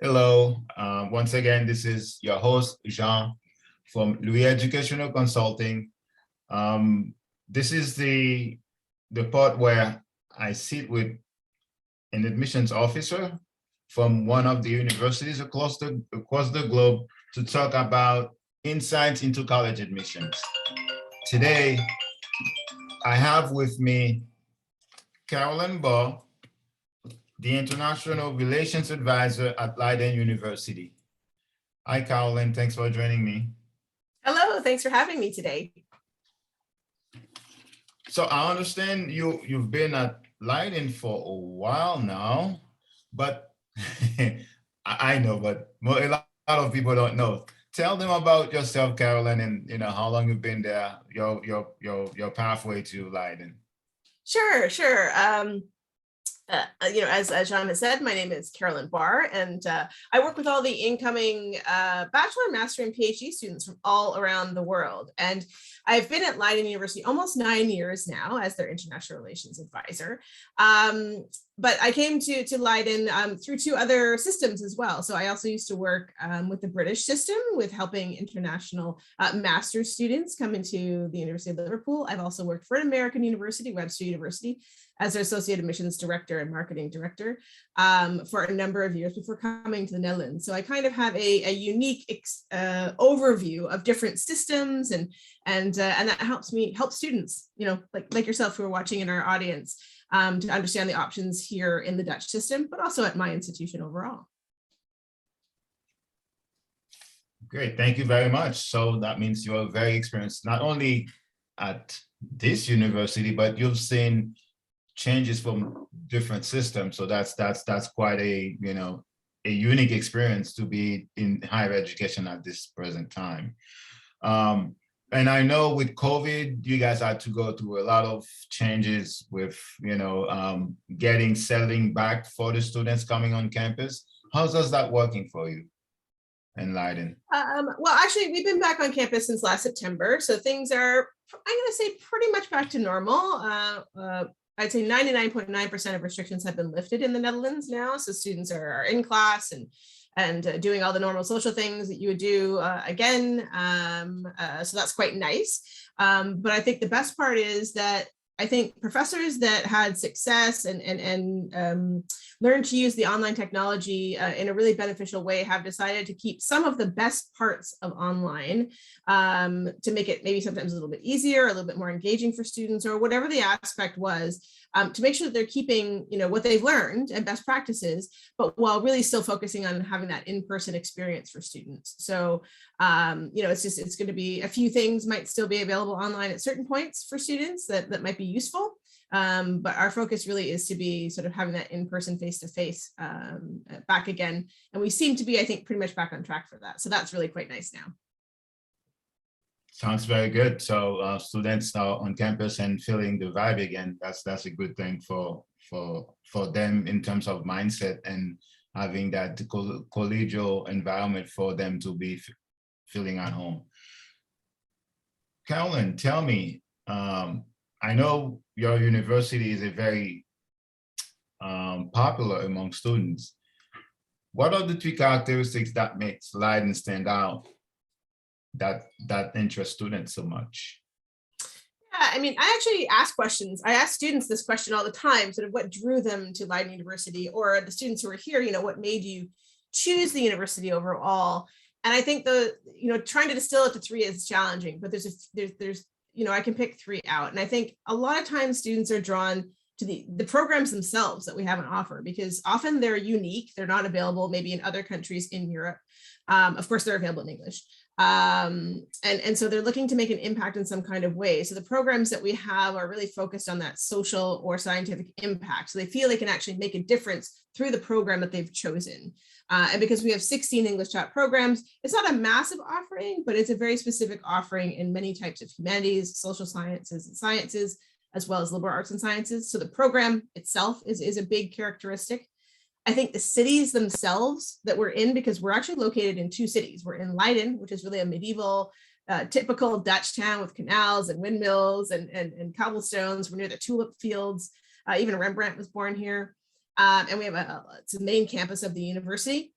Hello. Once again, this is your host, Jean from Louis Educational Consulting. This is the part where I sit with an admissions officer from one of the universities across the globe to talk about insights into college admissions. Today, I have with me Carolyn Ball, the International Relations Advisor at Leiden University. Hi, Carolyn. Thanks for joining me. Hello, thanks for having me today. So I understand you've been at Leiden for a while now, but I know, but a lot of people don't know. Tell them about yourself, Carolyn, and how long you've been there, your pathway to Leiden. Sure. As Jean has said, my name is Carolyn Barr, and I work with all the incoming bachelor, master, and PhD students from all around the world. And I've been at Leiden University almost 9 years now as their international relations advisor. But I came to Leiden through two other systems as well. So I also used to work with the British system with helping international master's students come into the University of Liverpool. I've also worked for an American university, Webster University, as their associate admissions director and marketing director for a number of years before coming to the Netherlands. So I kind of have a unique overview of different systems, and that helps students, like yourself who are watching in our audience, to understand the options here in the Dutch system, but also at my institution overall. Great, thank you very much. So that means you're very experienced, not only at this university, but you've seen changes from different systems. So that's quite a unique experience to be in higher education at this present time. And I know with COVID, you guys had to go through a lot of changes with settling back for the students coming on campus. How's that working for you in Leiden? Well, actually, we've been back on campus since last September, so things are, I'm going to say, pretty much back to normal. I'd say 99.9% of restrictions have been lifted in the Netherlands now. So students are in class and doing all the normal social things that you would do again. So that's quite nice. But I think the best part is that I think professors that had success and learned to use the online technology in a really beneficial way have decided to keep some of the best parts of online to make it maybe sometimes a little bit easier, a little bit more engaging for students, or whatever the aspect was, to make sure that they're keeping what they've learned and best practices, but while really still focusing on having that in-person experience for students. So it's going to be a few things might still be available online at certain points for students that might be useful. But our focus really is to be sort of having that in-person face-to-face back again. And we seem to be, I think, pretty much back on track for that. So that's really quite nice now. Sounds very good. So students are on campus and feeling the vibe again. That's a good thing for them in terms of mindset and having that collegial environment for them to be feeling at home. Carolyn, tell me, I know your university is a very popular among students. What are the three characteristics that makes Leiden stand out that interest students so much? Yeah, I mean, I actually ask questions. I ask students this question all the time, sort of what drew them to Leiden University, or the students who are here, what made you choose the university overall? And I think trying to distill it to three is challenging, but there's I can pick three out. And I think a lot of times students are drawn to the programs themselves that we have on offer, because often they're unique. They're not available maybe in other countries in Europe. Of course, they're available in English. And so they're looking to make an impact in some kind of way. So the programs that we have are really focused on that social or scientific impact. So they feel they can actually make a difference through the program that they've chosen. And because we have 16 English chat programs, it's not a massive offering, but it's a very specific offering in many types of humanities, social sciences, and sciences, as well as liberal arts and sciences. So the program itself is a big characteristic. I think the cities themselves that we're in, because we're actually located in two cities. We're in Leiden, which is really a medieval, typical Dutch town with canals and windmills and cobblestones. We're near the tulip fields. Even Rembrandt was born here. And we have it's the main campus of the university.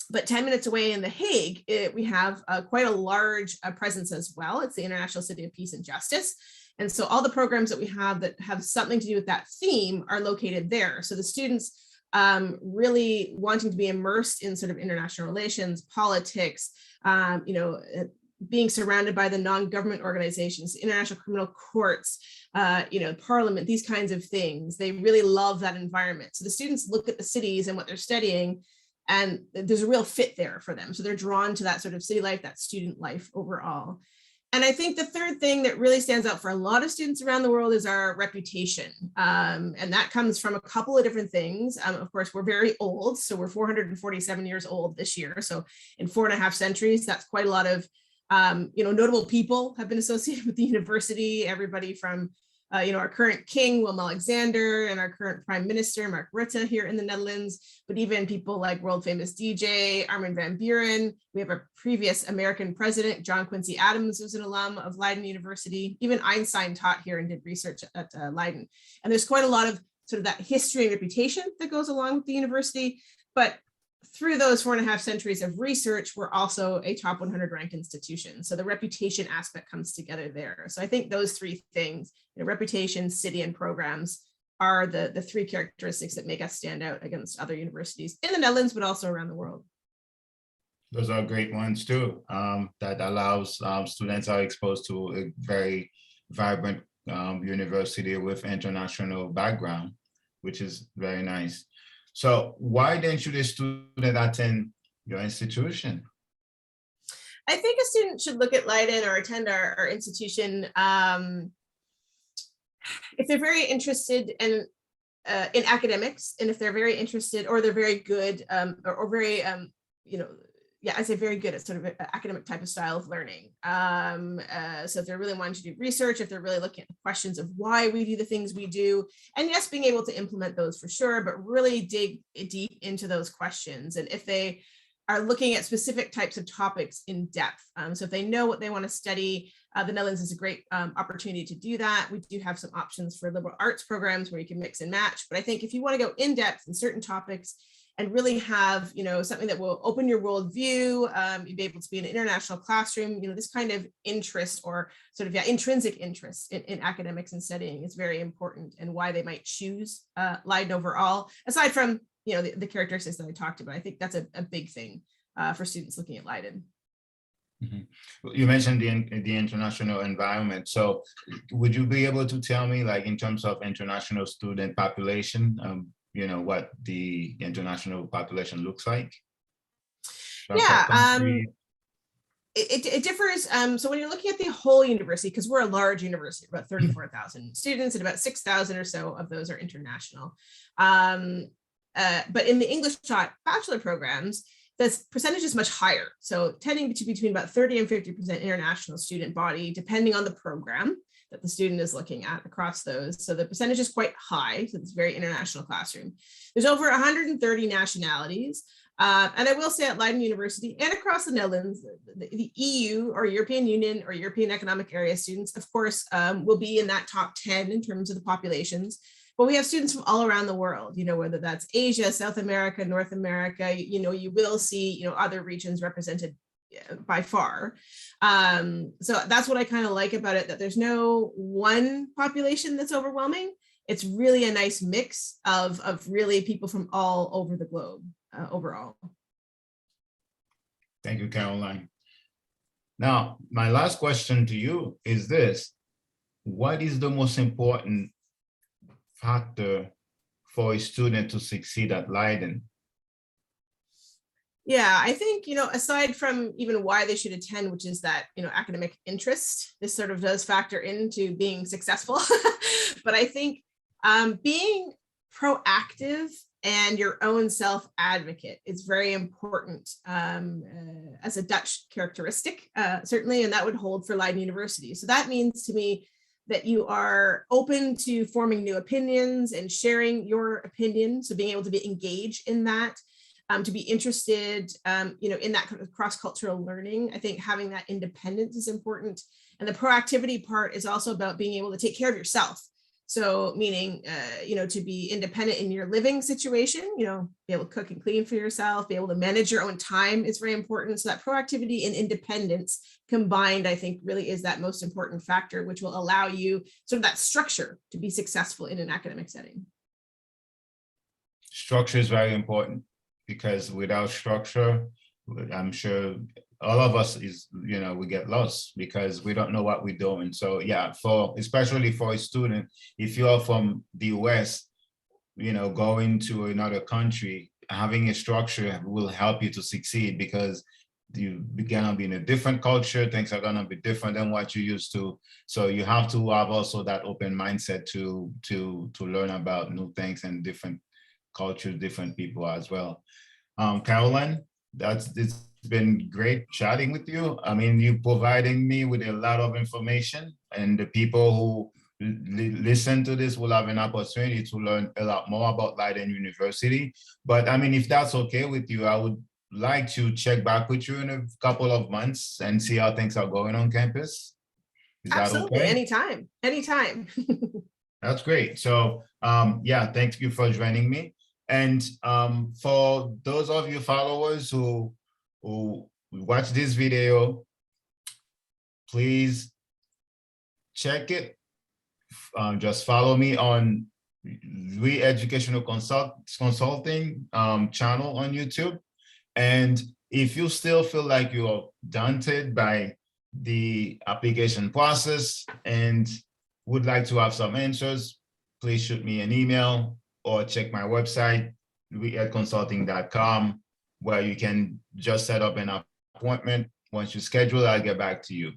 But 10 minutes away in The Hague, we have quite a large presence as well. It's the International City of Peace and Justice. And so all the programs that we have that have something to do with that theme are located there. So the students really wanting to be immersed in sort of international relations, politics, being surrounded by the non-government organizations, international criminal courts, parliament, these kinds of things. They really love that environment. So the students look at the cities and what they're studying, and there's a real fit there for them. So they're drawn to that sort of city life, that student life overall. And I think the third thing that really stands out for a lot of students around the world is our reputation. And that comes from a couple of different things. Of course, we're very old. So we're 447 years old this year. So in 4.5 centuries, that's quite a lot of, notable people have been associated with the university. Everybody from our current king, Willem Alexander, and our current prime minister, Mark Rutte, here in the Netherlands, but even people like world famous DJ, Armin van Buuren. We have a previous American president, John Quincy Adams, who's an alum of Leiden University. Even Einstein taught here and did research at Leiden. And there's quite a lot of sort of that history and reputation that goes along with the university. But through those 4.5 centuries of research, we're also a top 100 ranked institution. So the reputation aspect comes together there. So I think those three things, reputation, city, and programs are the three characteristics that make us stand out against other universities in the Netherlands, but also around the world. Those are great ones too. That allows students are exposed to a very vibrant university with international background, which is very nice. So why then should a student attend your institution? I think a student should look at Leiden or attend our institution if they're very interested in academics, and if they're very interested or they're very good or very, I say very good at sort of an academic type of style of learning. So if they're really wanting to do research, if they're really looking at the questions of why we do the things we do, and yes, being able to implement those for sure, but really dig deep into those questions. And if they are looking at specific types of topics in depth. So if they know what they want to study, the Netherlands is a great opportunity to do that. We do have some options for liberal arts programs where you can mix and match. But I think if you want to go in depth in certain topics and really have, something that will open your worldview, you'll be able to be in an international classroom, this kind of interest or sort of intrinsic interest in academics and studying is very important, and why they might choose Leiden overall, aside from the characteristics that I talked about. I think that's a big thing for students looking at Leiden. Mm-hmm. You mentioned the international environment. So would you be able to tell me, like, in terms of international student population, what the international population looks like? Yeah, it differs. So when you're looking at the whole university, because we're a large university, about 34,000 students, and about 6,000 or so of those are international. But in the English taught bachelor programs, the percentage is much higher. So tending to between about 30 and 50% international student body, depending on the program that the student is looking at across those. So the percentage is quite high. So it's a very international classroom. There's over 130 nationalities. And I will say at Leiden University and across the Netherlands, the EU or European Union or European Economic Area students, of course, will be in that top 10 in terms of the populations. But we have students from all around the world, whether that's Asia, South America, North America, you will see, other regions represented by far. So that's what I kind of like about it, that there's no one population that's overwhelming. It's really a nice mix of really people from all over the globe overall. Thank you, Caroline. Now, my last question to you is this: what is the most important factor for a student to succeed at Leiden? Yeah, I think, aside from even why they should attend, which is that, academic interest, this sort of does factor into being successful. But I think being proactive and your own self-advocate is very important as a Dutch characteristic, certainly, and that would hold for Leiden University. So that means to me that you are open to forming new opinions and sharing your opinion. So being able to be engaged in that, to be interested, in that kind of cross-cultural learning. I think having that independence is important. And the proactivity part is also about being able to take care of yourself. So meaning, to be independent in your living situation, be able to cook and clean for yourself, be able to manage your own time is very important. So that proactivity and independence combined, I think, really is that most important factor, which will allow you sort of that structure to be successful in an academic setting. Structure is very important, because without structure, I'm sure all of us we get lost because we don't know what we're doing. So yeah, especially for a student, if you're from the US, going to another country, having a structure will help you to succeed, because you're gonna be in a different culture. Things are gonna be different than what you used to. So you have to have also that open mindset to learn about new things and different cultures, different people as well. Carolyn, it's been great chatting with you. I mean, you providing me with a lot of information, and the people who listen to this will have an opportunity to learn a lot more about Leiden University. But I mean, if that's okay with you, I would like to check back with you in a couple of months and see how things are going on campus. Is that Absolutely. okay? Anytime. That's great. So yeah, thank you for joining me. And for those of you followers who watch this video, please check it. Just follow me on Educational Consulting channel on YouTube. And if you still feel like you're daunted by the application process and would like to have some answers, please shoot me an email or check my website, consulting.com, where you can just set up an appointment. Once you schedule, I'll get back to you.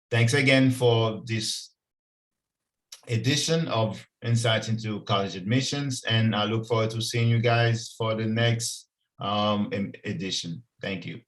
Thanks again for this edition of Insights into College Admissions, and I look forward to seeing you guys for the next edition. Thank you.